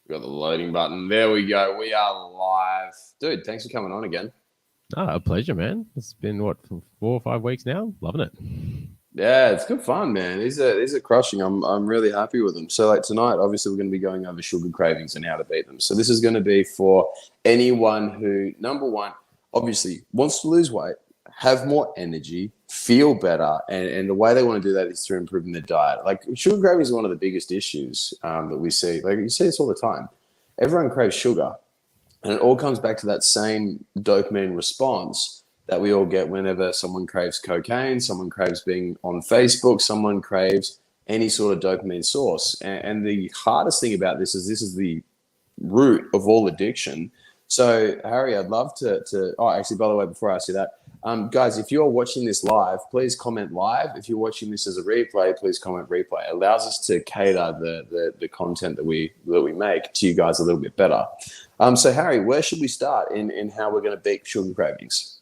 We got the loading button. There we go. We are live. Dude, thanks for coming on again. A pleasure, man. It's been what, 4 or 5 weeks now. Loving it. Yeah, it's good fun, man. These are crushing. I'm really happy with them. So like tonight, obviously we're going to be going over sugar cravings and how to beat them. So this is going to be for anyone who, number one, obviously wants to lose weight, have more energy, feel better, and the way they want to do that is through improving their diet. Like sugar cravings is one of the biggest issues that we see. Like you see this all the time. Everyone craves sugar. And it all comes back to that same dopamine response that we all get whenever someone craves cocaine, someone craves being on Facebook, someone craves any sort of dopamine source. And the hardest thing about this is the root of all addiction. So, Harry, I'd love to. Oh, actually, by the way, before I ask you that, guys, if you're watching this live, please comment live. If you're watching this as a replay, please comment replay. It allows us to cater the content that we make to you guys a little bit better. So, Harry, where should we start in how we're going to beat sugar cravings?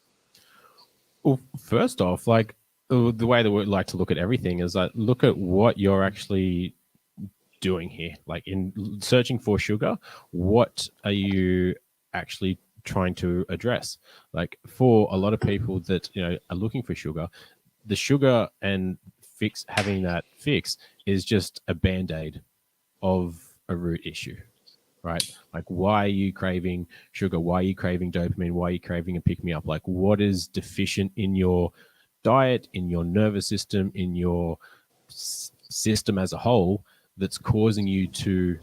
Well, first off, like the way that we like to look at everything is like look at what you're actually doing here. Like in searching for sugar, what are you actually trying to address? Like for a lot of people that are looking for sugar, the sugar and having that fix is just a band-aid of a root issue, right? Like, why are you craving sugar? Why are you craving dopamine? Why are you craving a pick me up? Like, what is deficient in your diet, in your nervous system, in your system as a whole that's causing you to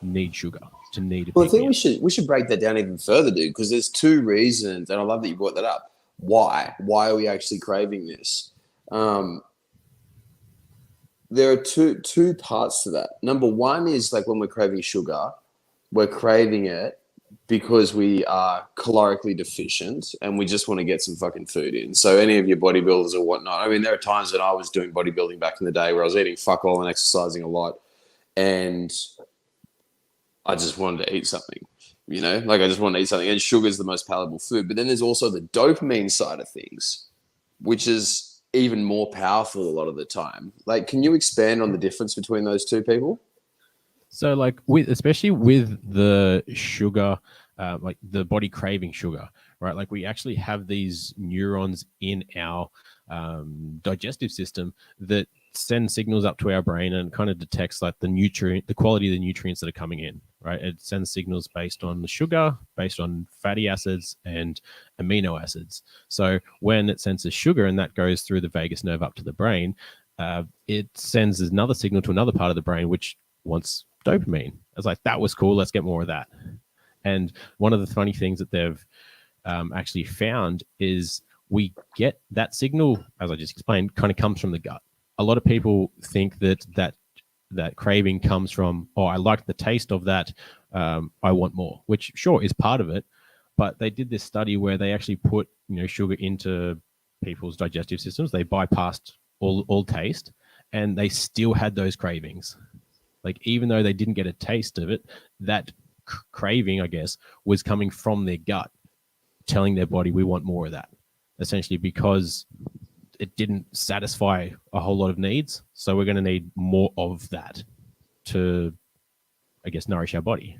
need sugar, to need a Well, I pick think me up? we should break that down even further, dude, because there's two reasons, and I love that you brought that up. Why are we actually craving this? Um, there are two parts to that. Number one is like when we're craving sugar, we're craving it because we are calorically deficient and we just want to get some fucking food in. So any of your bodybuilders or whatnot, I mean, there are times that I was doing bodybuilding back in the day where I was eating fuck all and exercising a lot, and I just wanted to eat something. Like I just wanted to eat something, and sugar is the most palatable food. But then there's also the dopamine side of things, which is even more powerful a lot of the time. Like, can you expand on the difference between those two people? So, like, especially with the sugar, like the body craving sugar, right? Like, we actually have these neurons in our digestive system that send signals up to our brain and kind of detects like the quality of the nutrients that are coming in, right? It sends signals based on the sugar, based on fatty acids and amino acids. So when it senses sugar and that goes through the vagus nerve up to the brain, it sends another signal to another part of the brain which wants dopamine. I was like, that was cool. Let's get more of that. And one of the funny things that they've actually found is we get that signal, as I just explained, kind of comes from the gut. A lot of people think that craving comes from, oh, I like the taste of that, I want more, which sure is part of it. But they did this study where they actually put sugar into people's digestive systems. They bypassed all taste, and they still had those cravings. Like even though they didn't get a taste of it, that craving, I guess, was coming from their gut, telling their body we want more of that. Essentially, because it didn't satisfy a whole lot of needs, so we're going to need more of that to, I guess, nourish our body.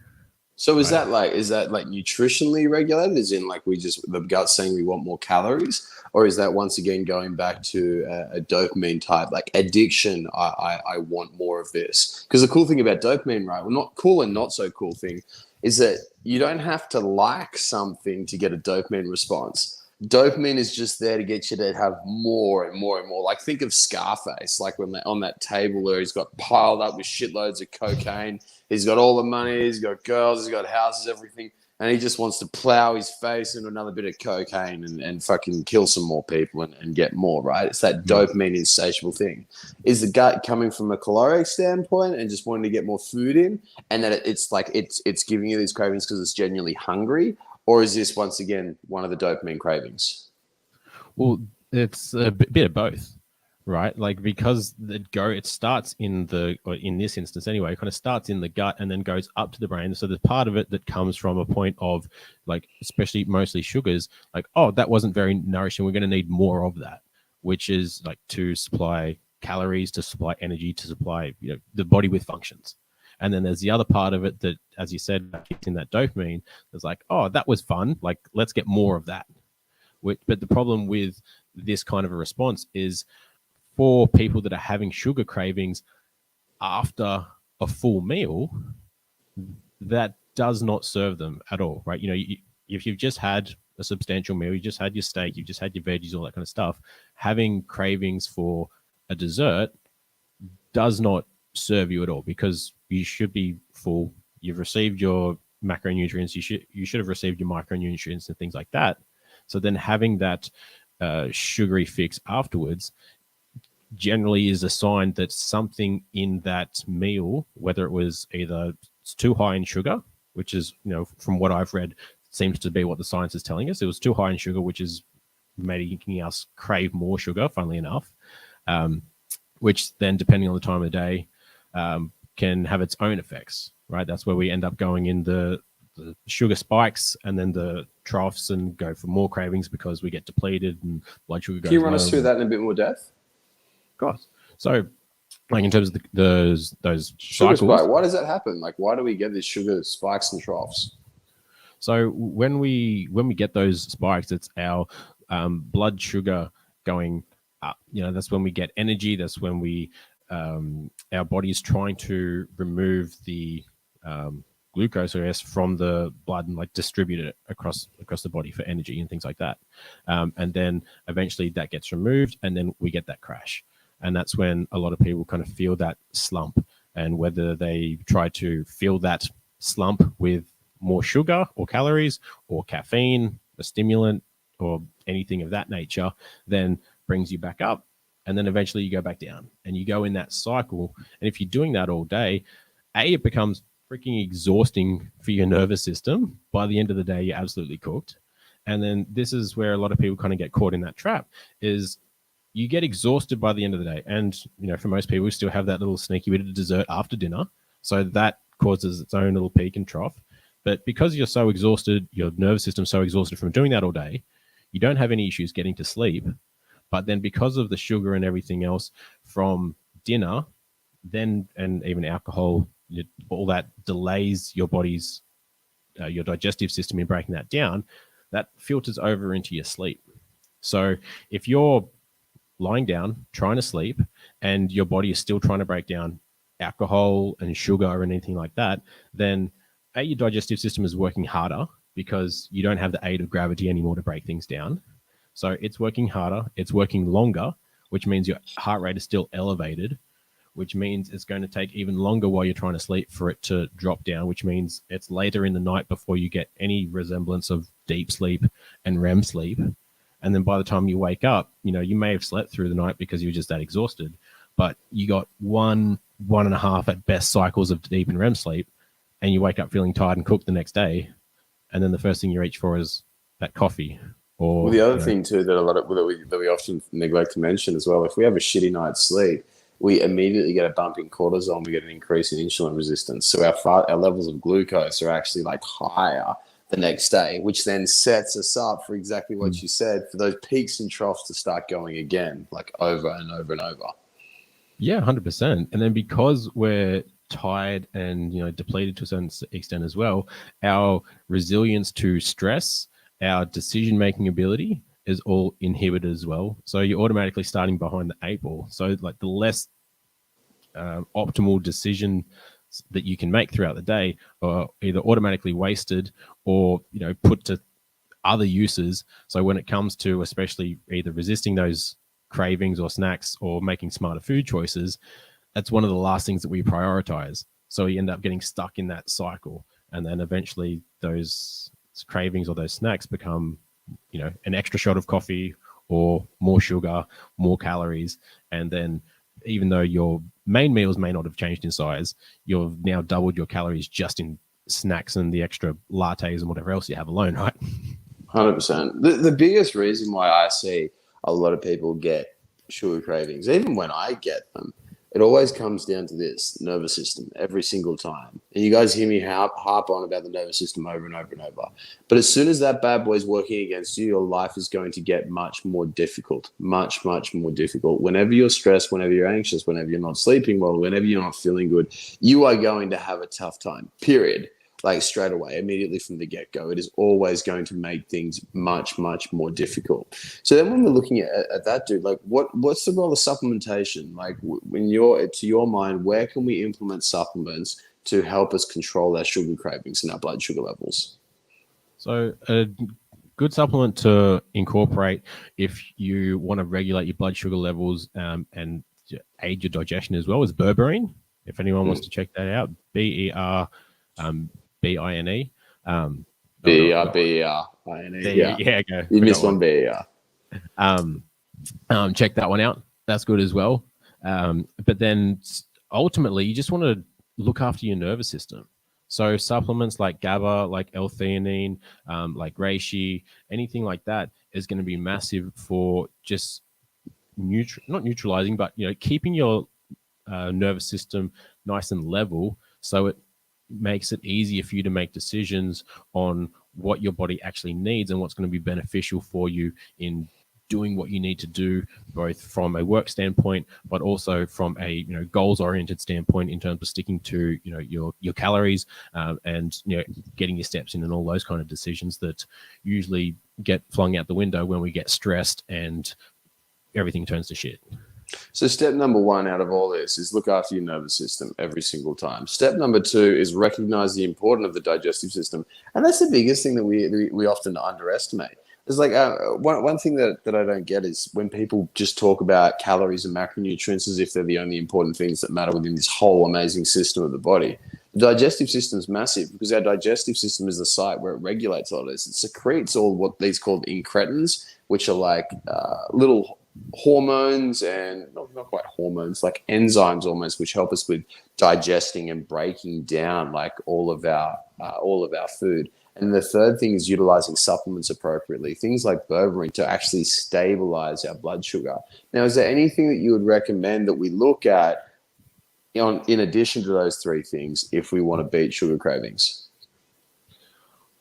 So Right? is that like nutritionally regulated? As in, like we just the gut saying we want more calories, or is that once again going back to a dopamine type like addiction? I want more of this because the cool thing about dopamine, right? Well, not cool and not so cool thing is that you don't have to like something to get a dopamine response. Dopamine is just there to get you to have more and more and more. Like think of Scarface, like when they're on that table where he's got piled up with shitloads of cocaine. He's got all the money, he's got girls, he's got houses, everything, and he just wants to plow his face into another bit of cocaine and fucking kill some more people and get more, right? It's that dopamine insatiable thing. Is the gut coming from a caloric standpoint and just wanting to get more food in, and that it's like it's giving you these cravings because it's genuinely hungry, or is this once again one of the dopamine cravings? Well, it's a bit of both, right? Like because it starts in this instance anyway, it kind of starts in the gut and then goes up to the brain. So there's part of it that comes from a point of like, especially mostly sugars, like, oh, that wasn't very nourishing. We're going to need more of that, which is like to supply calories, to supply energy, to supply the body with functions. And then there's the other part of it that, as you said, kicks in that dopamine. It's like, oh, that was fun. Like, let's get more of that. But the problem with this kind of a response is for people that are having sugar cravings after a full meal, that does not serve them at all, right? If you've just had a substantial meal, you just had your steak, you've just had your veggies, all that kind of stuff, having cravings for a dessert does not serve you at all, because you should be full. You've received your macronutrients. You should have received your micronutrients and things like that. So then having that sugary fix afterwards generally is a sign that something in that meal, whether it was either it's too high in sugar, which is, from what I've read, seems to be what the science is telling us. It was too high in sugar, which is making us crave more sugar, funnily enough, which then, depending on the time of the day, can have its own effects, right? That's where we end up going in the sugar spikes and then the troughs and go for more cravings because we get depleted and blood sugar goes low. Can you run us through that in a bit more depth? Of course. So, like, in terms of those sugar cycles, spike, why does that happen? Like, why do we get these sugar spikes and troughs? So when we get those spikes, it's our blood sugar going up. That's when we get energy. That's when our body is trying to remove the glucose, I guess, from the blood and like distribute it across the body for energy and things like that. And then eventually that gets removed, and then we get that crash. And that's when a lot of people kind of feel that slump. And whether they try to fill that slump with more sugar or calories or caffeine, a stimulant, or anything of that nature, then brings you back up. And then eventually you go back down and you go in that cycle. And if you're doing that all day, it becomes freaking exhausting for your nervous system. By the end of the day, you're absolutely cooked. And then this is where a lot of people kind of get caught in that trap, is you get exhausted by the end of the day. And, for most people, we still have that little sneaky bit of dessert after dinner. So that causes its own little peak and trough. But because you're so exhausted, your nervous system's so exhausted from doing that all day, you don't have any issues getting to sleep. But then because of the sugar and everything else from dinner, then, and even alcohol, all that delays your body's, your digestive system in breaking that down, that filters over into your sleep. So if you're lying down, trying to sleep, and your body is still trying to break down alcohol and sugar or anything like that, then your digestive system is working harder because you don't have the aid of gravity anymore to break things down. So it's working harder, it's working longer, which means your heart rate is still elevated, which means it's going to take even longer while you're trying to sleep for it to drop down, which means it's later in the night before you get any resemblance of deep sleep and REM sleep. And then by the time you wake up, you may have slept through the night because you were just that exhausted, but you got one and a half at best cycles of deep and REM sleep, and you wake up feeling tired and cooked the next day. And then the first thing you reach for is that coffee. Or the other thing too that we often neglect to mention as well, if we have a shitty night's sleep, we immediately get a bump in cortisol, we get an increase in insulin resistance. So our levels of glucose are actually like higher the next day, which then sets us up for exactly what you said, for those peaks and troughs to start going again, like over and over and over. Yeah, 100%. And then because we're tired and depleted to a certain extent as well, our resilience to stress, our decision-making ability is all inhibited as well. So you're automatically starting behind the 8 ball. So like the less optimal decision that you can make throughout the day are either automatically wasted or put to other uses. So when it comes to especially either resisting those cravings or snacks or making smarter food choices, that's one of the last things that we prioritize. So you end up getting stuck in that cycle, and then eventually those cravings or those snacks become an extra shot of coffee or more sugar, more calories, and then even though your main meals may not have changed in size, you've now doubled your calories just in snacks and the extra lattes and whatever else you have alone, right? 100%. The biggest reason why I see a lot of people get sugar cravings, even when I get them, It always comes down to this nervous system every single time. And you guys hear me harp on about the nervous system over and over and over. But as soon as that bad boy's working against you, your life is going to get much more difficult, much, much more difficult. Whenever you're stressed, whenever you're anxious, whenever you're not sleeping well, whenever you're not feeling good, you are going to have a tough time, period. Like straight away, immediately from the get-go. It is always going to make things much, much more difficult. So then when we're looking at that, dude, like what's the role of supplementation? Like when you're, to your mind, where can we implement supplements to help us control our sugar cravings and our blood sugar levels? So a good supplement to incorporate if you want to regulate your blood sugar levels and aid your digestion as well is berberine. If anyone wants to check that out, BER BINE. BERBERINE. Yeah. Yeah, go. You missed one BER. Check that one out. That's good as well. But then ultimately, you just want to look after your nervous system. So supplements like GABA, like L-theanine, like reishi, anything like that is going to be massive for just not neutralizing, but keeping your nervous system nice and level, so it makes it easier for you to make decisions on what your body actually needs and what's going to be beneficial for you in doing what you need to do, both from a work standpoint, but also from a goals-oriented standpoint in terms of sticking to your calories and getting your steps in and all those kind of decisions that usually get flung out the window when we get stressed and everything turns to shit. So step number one out of all this is look after your nervous system every single time. Step number two is recognize the importance of the digestive system. And that's the biggest thing that we often underestimate. It's like one thing that I don't get is when people just talk about calories and macronutrients as if they're the only important things that matter within this whole amazing system of the body. The digestive system is massive because our digestive system is the site where it regulates all this. It secretes all what these called incretins, which are like little hormones and not quite hormones, like enzymes almost, which help us with digesting and breaking down like all of our food. And the third thing is utilizing supplements appropriately, things like berberine to actually stabilize our blood sugar. Now, is there anything that you would recommend that we look at in addition to those three things if we want to beat sugar cravings?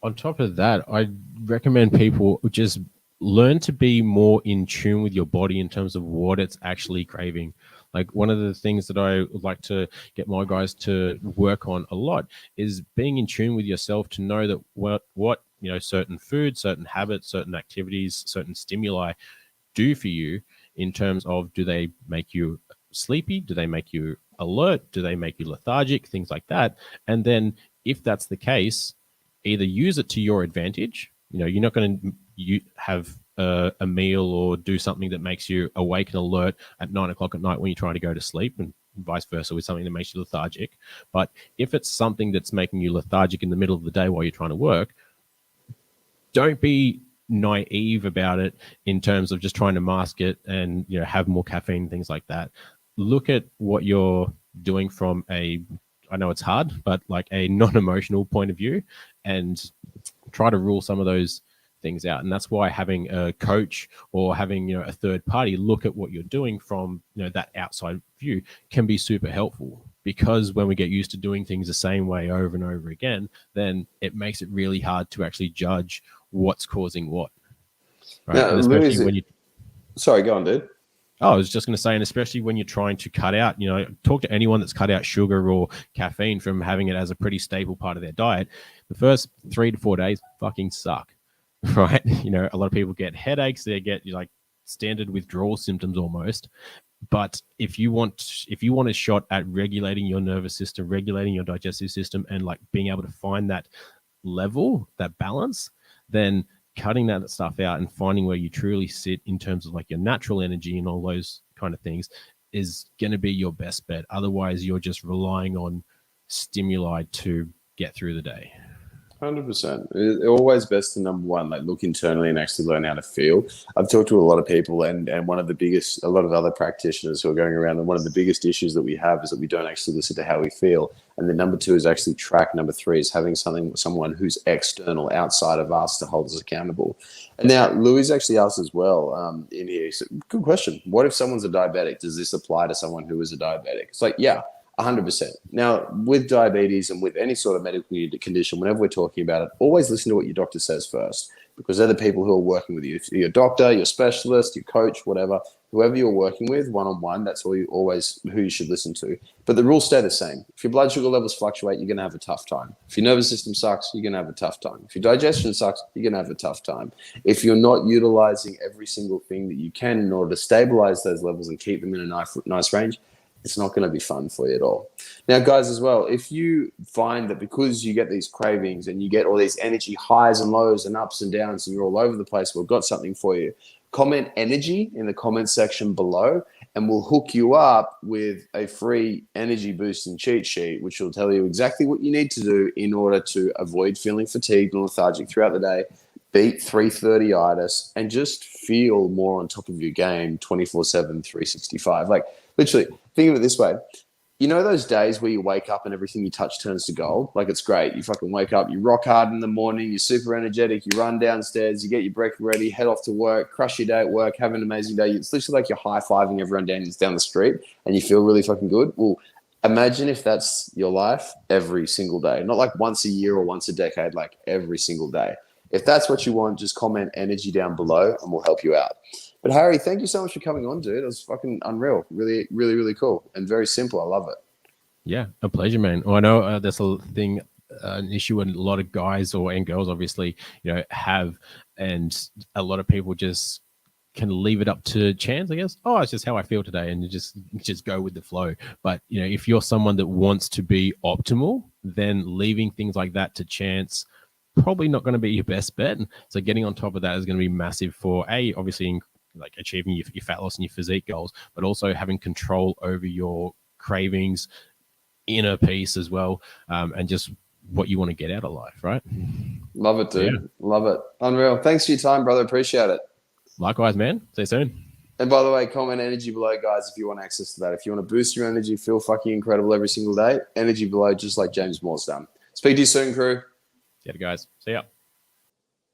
On top of that, I recommend people just learn to be more in tune with your body in terms of what it's actually craving. Like one of the things that I would like to get my guys to work on a lot is being in tune with yourself to know that what certain foods, certain habits, certain activities, certain stimuli do for you in terms of, do they make you sleepy? Do they make you alert? Do they make you lethargic? Things like that. And then if that's the case, either use it to your advantage. You're not going to have a meal or do something that makes you awake and alert at 9 o'clock at night when you try to go to sleep, and vice versa with something that makes you lethargic. But if it's something that's making you lethargic in the middle of the day while you're trying to work, don't be naive about it in terms of just trying to mask it and have more caffeine, things like that. Look at what you're doing from I know it's hard, but like a non-emotional point of view, and try to rule some of those things out. And that's why having a coach or having a third party look at what you're doing from that outside view can be super helpful, because when we get used to doing things the same way over and over again, then it makes it really hard to actually judge what's causing what. Right? Now, And especially when you sorry, go on, dude. Oh, I was just going to say, and especially when you're trying to cut out, talk to anyone that's cut out sugar or caffeine from having it as a pretty staple part of their diet. The first 3 to 4 days fucking suck, right? A lot of people get headaches. They get like standard withdrawal symptoms almost. But if you want a shot at regulating your nervous system, regulating your digestive system, and like being able to find that level, that balance, then cutting that stuff out and finding where you truly sit in terms of like your natural energy and all those kind of things is going to be your best bet. Otherwise, you're just relying on stimuli to get through the day. 100%. It's always best to number one, like look internally and actually learn how to feel. I've talked to a lot of people, and one of the biggest, a lot of other practitioners who are going around, and one of the biggest issues that we have is that we don't actually listen to how we feel. And the number two is actually track. Number three is having someone who's external, outside of us, to hold us accountable. And now Louis actually asked as well in here. So, good question. What if someone's a diabetic? Does this apply to someone who is a diabetic? It's like, yeah. 100%. Now, with diabetes and with any sort of medical condition, whenever we're talking about it, always listen to what your doctor says first, because they're the people who are working with you. Your doctor, your specialist, your coach, whatever, whoever you're working with one-on-one, that's who you should listen to. But the rules stay the same. If your blood sugar levels fluctuate, you're going to have a tough time. If your nervous system sucks, you're going to have a tough time. If your digestion sucks, you're going to have a tough time. If you're not utilizing every single thing that you can in order to stabilize those levels and keep them in a nice range, it's not going to be fun for you at all. Now, guys, as well, if you find that because you get these cravings and you get all these energy highs and lows and ups and downs and you're all over the place, we've got something for you. Comment energy in the comment section below, and we'll hook you up with a free energy boosting cheat sheet, which will tell you exactly what you need to do in order to avoid feeling fatigued and lethargic throughout the day, beat 330itis, and just feel more on top of your game 24/7, 365. Like, literally, think of it this way. You know those days where you wake up and everything you touch turns to gold? Like, it's great. You fucking wake up, you rock hard in the morning, you're super energetic, you run downstairs, you get your breakfast ready, head off to work, crush your day at work, have an amazing day. It's literally like you're high-fiving everyone down the street and you feel really fucking good. Well, imagine if that's your life every single day. Not like once a year or once a decade, like every single day. If that's what you want, just comment energy down below and we'll help you out. But Harry, thank you so much for coming on, dude. It was fucking unreal. Really, really, really cool. And very simple. I love it. Yeah, a pleasure, man. Well, I know there's a thing, an issue, and a lot of guys and girls, obviously, have, and a lot of people just can leave it up to chance, I guess. Oh, it's just how I feel today, and you just go with the flow. But if you're someone that wants to be optimal, then leaving things like that to chance probably not going to be your best bet. And so getting on top of that is going to be massive for obviously like achieving your fat loss and your physique goals, but also having control over your cravings, inner peace as well, and just what you want to get out of life, right? Love it, dude. Yeah. Love it. Unreal. Thanks for your time, brother. Appreciate it. Likewise, man. See you soon. And by the way, comment energy below, guys, if you want access to that. If you want to boost your energy, feel fucking incredible every single day, energy below, just like James Moore's done. Speak to you soon, crew. See you guys. See ya.